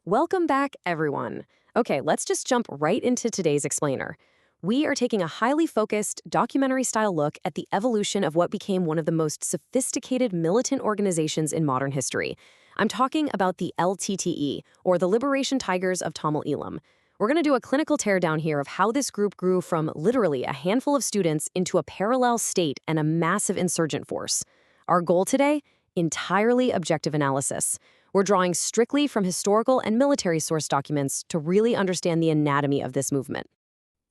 Welcome back, everyone. Okay, let's just jump right into today's explainer. We are taking a highly focused, documentary-style look at the evolution of what became one of the most sophisticated militant organizations in modern history. I'm talking about the LTTE, or the Liberation Tigers of Tamil Eelam. We're going to do a clinical teardown here of how this group grew from literally a handful of students into a parallel state and a massive insurgent force. Our goal today? Entirely objective analysis. We're drawing strictly from historical and military source documents to really understand the anatomy of this movement.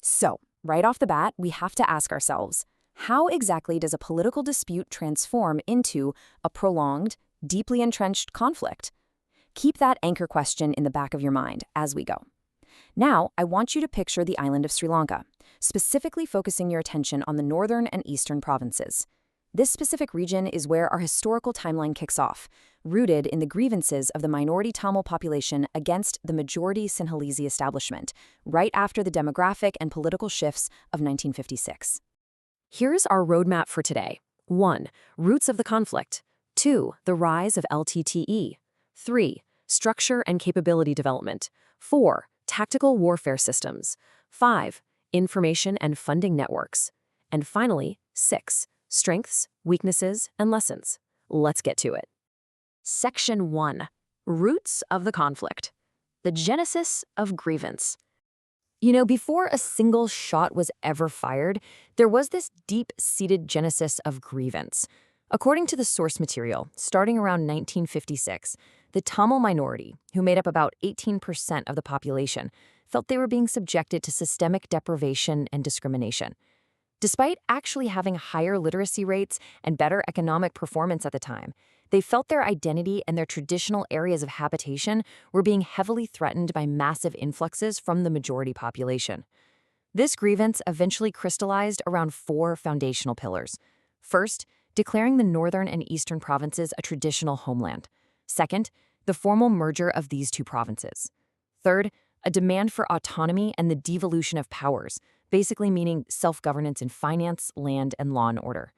So, right off the bat, we have to ask ourselves, how exactly does a political dispute transform into a prolonged, deeply entrenched conflict? Keep that anchor question in the back of your mind as we go. Now, I want you to picture the island of Sri Lanka, specifically focusing your attention on the northern and eastern provinces. This specific region is where our historical timeline kicks off, rooted in the grievances of the minority Tamil population against the majority Sinhalese establishment, right after the demographic and political shifts of 1956. Here's our roadmap for today. 1. Roots of the conflict. 2. The rise of LTTE. 3. Structure and capability development. 4. Tactical warfare systems. 5. Information and funding networks. And finally, 6. Strengths, weaknesses, and lessons. Let's get to it. Section 1. Roots of the conflict. The genesis of grievance. Before a single shot was ever fired, there was this deep-seated genesis of grievance. According to the source material, starting around 1956, the Tamil minority, who made up about 18% of the population, felt they were being subjected to systemic deprivation and discrimination. Despite actually having higher literacy rates and better economic performance at the time, they felt their identity and their traditional areas of habitation were being heavily threatened by massive influxes from the majority population. This grievance eventually crystallized around 4 foundational pillars. First, declaring the northern and eastern provinces a traditional homeland. Second, the formal merger of these 2 provinces. Third, a demand for autonomy and the devolution of powers, basically meaning self-governance in finance, land, and law and order.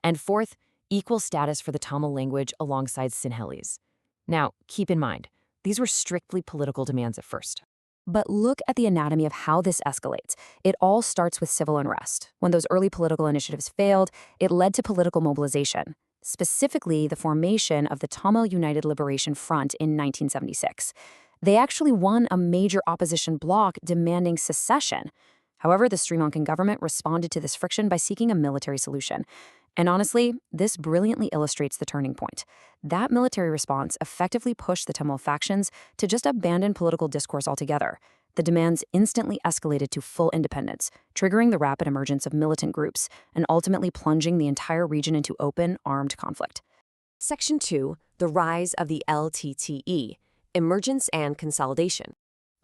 And fourth, equal status for the Tamil language alongside Sinhalese. Now, keep in mind, these were strictly political demands at first. But look at the anatomy of how this escalates. It all starts with civil unrest. When those early political initiatives failed, it led to political mobilization, specifically the formation of the Tamil United Liberation Front in 1976. They actually won a major opposition bloc demanding secession. However, the Sri Lankan government responded to this friction by seeking a military solution. And honestly, this brilliantly illustrates the turning point. That military response effectively pushed the Tamil factions to just abandon political discourse altogether. The demands instantly escalated to full independence, triggering the rapid emergence of militant groups and ultimately plunging the entire region into open, armed conflict. Section 2. The rise of the LTTE. Emergence and consolidation.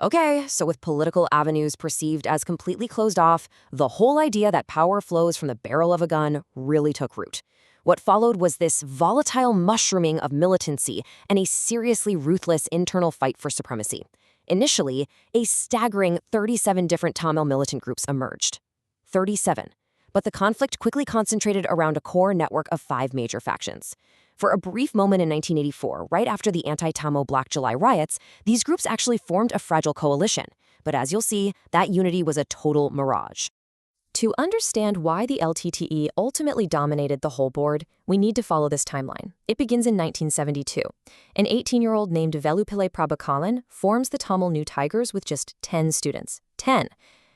Okay, so with political avenues perceived as completely closed off, the whole idea that power flows from the barrel of a gun really took root. What followed was this volatile mushrooming of militancy and a seriously ruthless internal fight for supremacy. Initially, a staggering 37 different Tamil militant groups emerged. 37. But the conflict quickly concentrated around a core network of 5 major factions. For a brief moment in 1984, right after the anti-Tamil Black July riots, these groups actually formed a fragile coalition. But as you'll see, that unity was a total mirage. To understand why the LTTE ultimately dominated the whole board, we need to follow this timeline. It begins in 1972. An 18-year-old named Velupillai Prabhakaran forms the Tamil New Tigers with just 10 students. 10!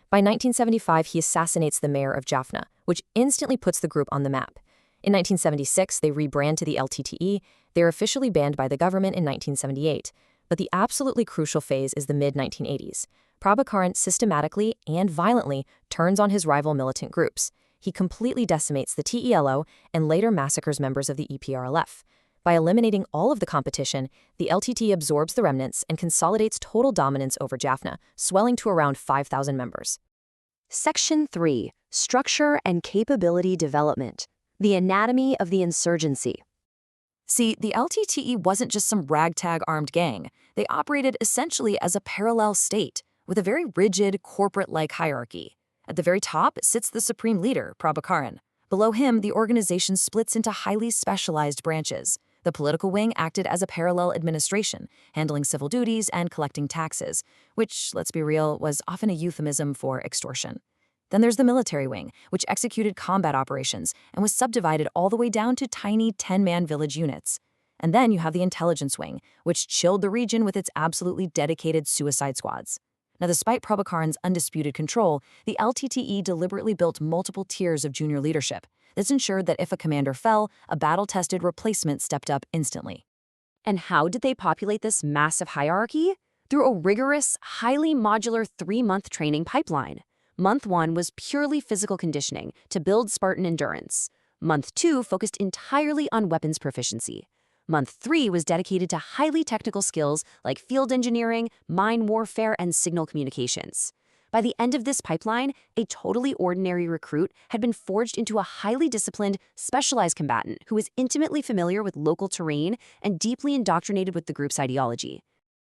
By 1975, he assassinates the mayor of Jaffna, which instantly puts the group on the map. In 1976, they rebrand to the LTTE. They're officially banned by the government in 1978. But the absolutely crucial phase is the mid-1980s. Prabhakaran systematically and violently turns on his rival militant groups. He completely decimates the TELO and later massacres members of the EPRLF. By eliminating all of the competition, the LTTE absorbs the remnants and consolidates total dominance over Jaffna, swelling to around 5,000 members. Section 3. Structure and capability development. The anatomy of the insurgency. See, the LTTE wasn't just some ragtag armed gang. They operated essentially as a parallel state, with a very rigid, corporate-like hierarchy. At the very top sits the supreme leader, Prabhakaran. Below him, the organization splits into highly specialized branches. The political wing acted as a parallel administration, handling civil duties and collecting taxes, which, let's be real, was often a euphemism for extortion. Then there's the military wing, which executed combat operations and was subdivided all the way down to tiny 10-man village units. And then you have the intelligence wing, which chilled the region with its absolutely dedicated suicide squads. Now, despite Prabhakaran's undisputed control, the LTTE deliberately built multiple tiers of junior leadership. This ensured that if a commander fell, a battle-tested replacement stepped up instantly. And how did they populate this massive hierarchy? Through a rigorous, highly modular 3-month training pipeline. Month 1 was purely physical conditioning to build Spartan endurance. Month 2 focused entirely on weapons proficiency. Month 3 was dedicated to highly technical skills like field engineering, mine warfare, and signal communications. By the end of this pipeline, a totally ordinary recruit had been forged into a highly disciplined, specialized combatant who was intimately familiar with local terrain and deeply indoctrinated with the group's ideology.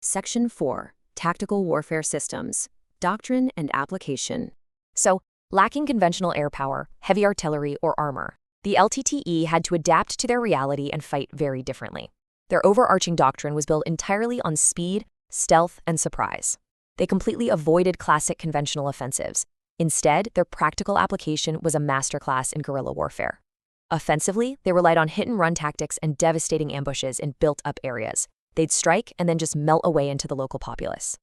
Section 4. Tactical Warfare Systems. Doctrine and Application. So, lacking conventional air power, heavy artillery, or armor, the LTTE had to adapt to their reality and fight very differently. Their overarching doctrine was built entirely on speed, stealth, and surprise. They completely avoided classic conventional offensives. Instead, their practical application was a masterclass in guerrilla warfare. Offensively, they relied on hit-and-run tactics and devastating ambushes in built-up areas. They'd strike and then just melt away into the local populace.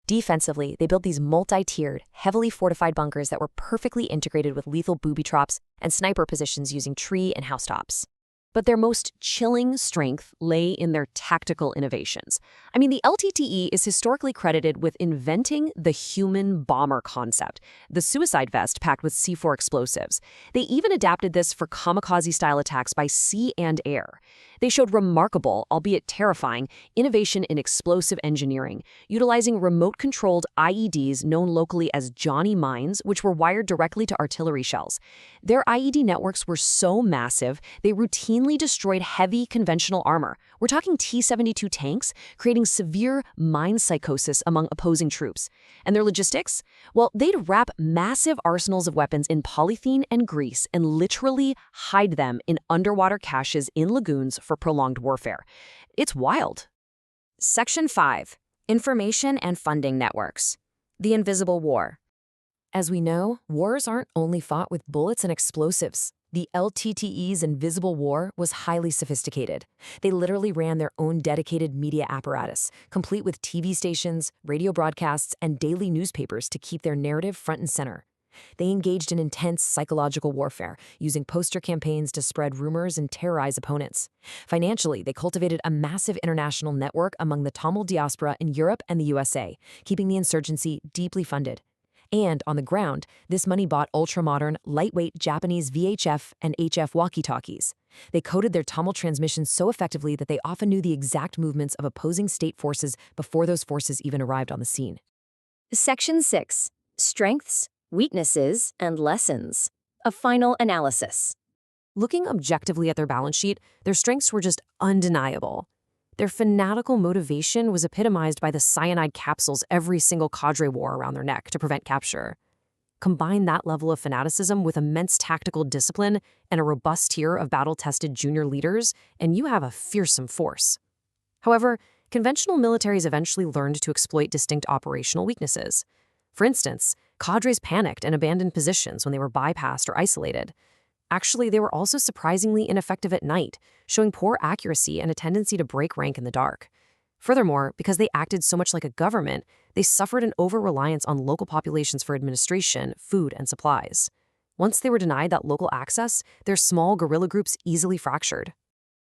Defensively, they built these multi-tiered, heavily fortified bunkers that were perfectly integrated with lethal booby traps and sniper positions using tree and housetops. But their most chilling strength lay in their tactical innovations. I mean, the LTTE is historically credited with inventing the human bomber concept, the suicide vest packed with C4 explosives. They even adapted this for kamikaze-style attacks by sea and air. They showed remarkable, albeit terrifying, innovation in explosive engineering, utilizing remote-controlled IEDs known locally as Johnny Mines, which were wired directly to artillery shells. Their IED networks were so massive, they routinely destroyed heavy conventional armor. We're talking T-72 tanks, creating severe mine psychosis among opposing troops. And their logistics? Well, they'd wrap massive arsenals of weapons in polythene and grease and literally hide them in underwater caches in lagoons for prolonged warfare. It's wild. Section 5. Information and Funding Networks. The Invisible War. As we know, wars aren't only fought with bullets and explosives. The LTTE's Invisible War was highly sophisticated. They literally ran their own dedicated media apparatus, complete with TV stations, radio broadcasts, and daily newspapers to keep their narrative front and center. They engaged in intense psychological warfare, using poster campaigns to spread rumors and terrorize opponents. Financially, they cultivated a massive international network among the Tamil diaspora in Europe and the USA, keeping the insurgency deeply funded. And on the ground, this money bought ultra-modern, lightweight Japanese VHF and HF walkie-talkies. They coded their Tamil transmissions so effectively that they often knew the exact movements of opposing state forces before those forces even arrived on the scene. Section 6. Strengths, Weaknesses, and Lessons. A final analysis. Looking objectively at their balance sheet, their strengths were just undeniable. Their fanatical motivation was epitomized by the cyanide capsules every single cadre wore around their neck to prevent capture. Combine that level of fanaticism with immense tactical discipline and a robust tier of battle-tested junior leaders, and you have a fearsome force. However, conventional militaries eventually learned to exploit distinct operational weaknesses. For instance, cadres panicked and abandoned positions when they were bypassed or isolated. Actually, they were also surprisingly ineffective at night, showing poor accuracy and a tendency to break rank in the dark. Furthermore, because they acted so much like a government, they suffered an over-reliance on local populations for administration, food, and supplies. Once they were denied that local access, their small guerrilla groups easily fractured.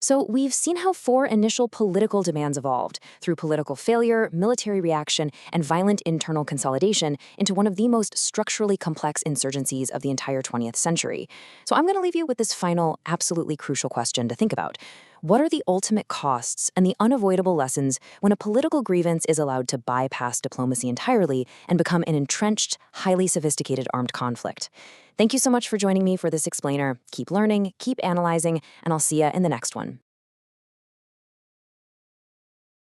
So we've seen how 4 initial political demands evolved, through political failure, military reaction, and violent internal consolidation, into one of the most structurally complex insurgencies of the entire 20th century. So I'm going to leave you with this final, absolutely crucial question to think about. What are the ultimate costs and the unavoidable lessons when a political grievance is allowed to bypass diplomacy entirely and become an entrenched, highly sophisticated armed conflict? Thank you so much for joining me for this explainer. Keep learning, keep analyzing, and I'll see you in the next one.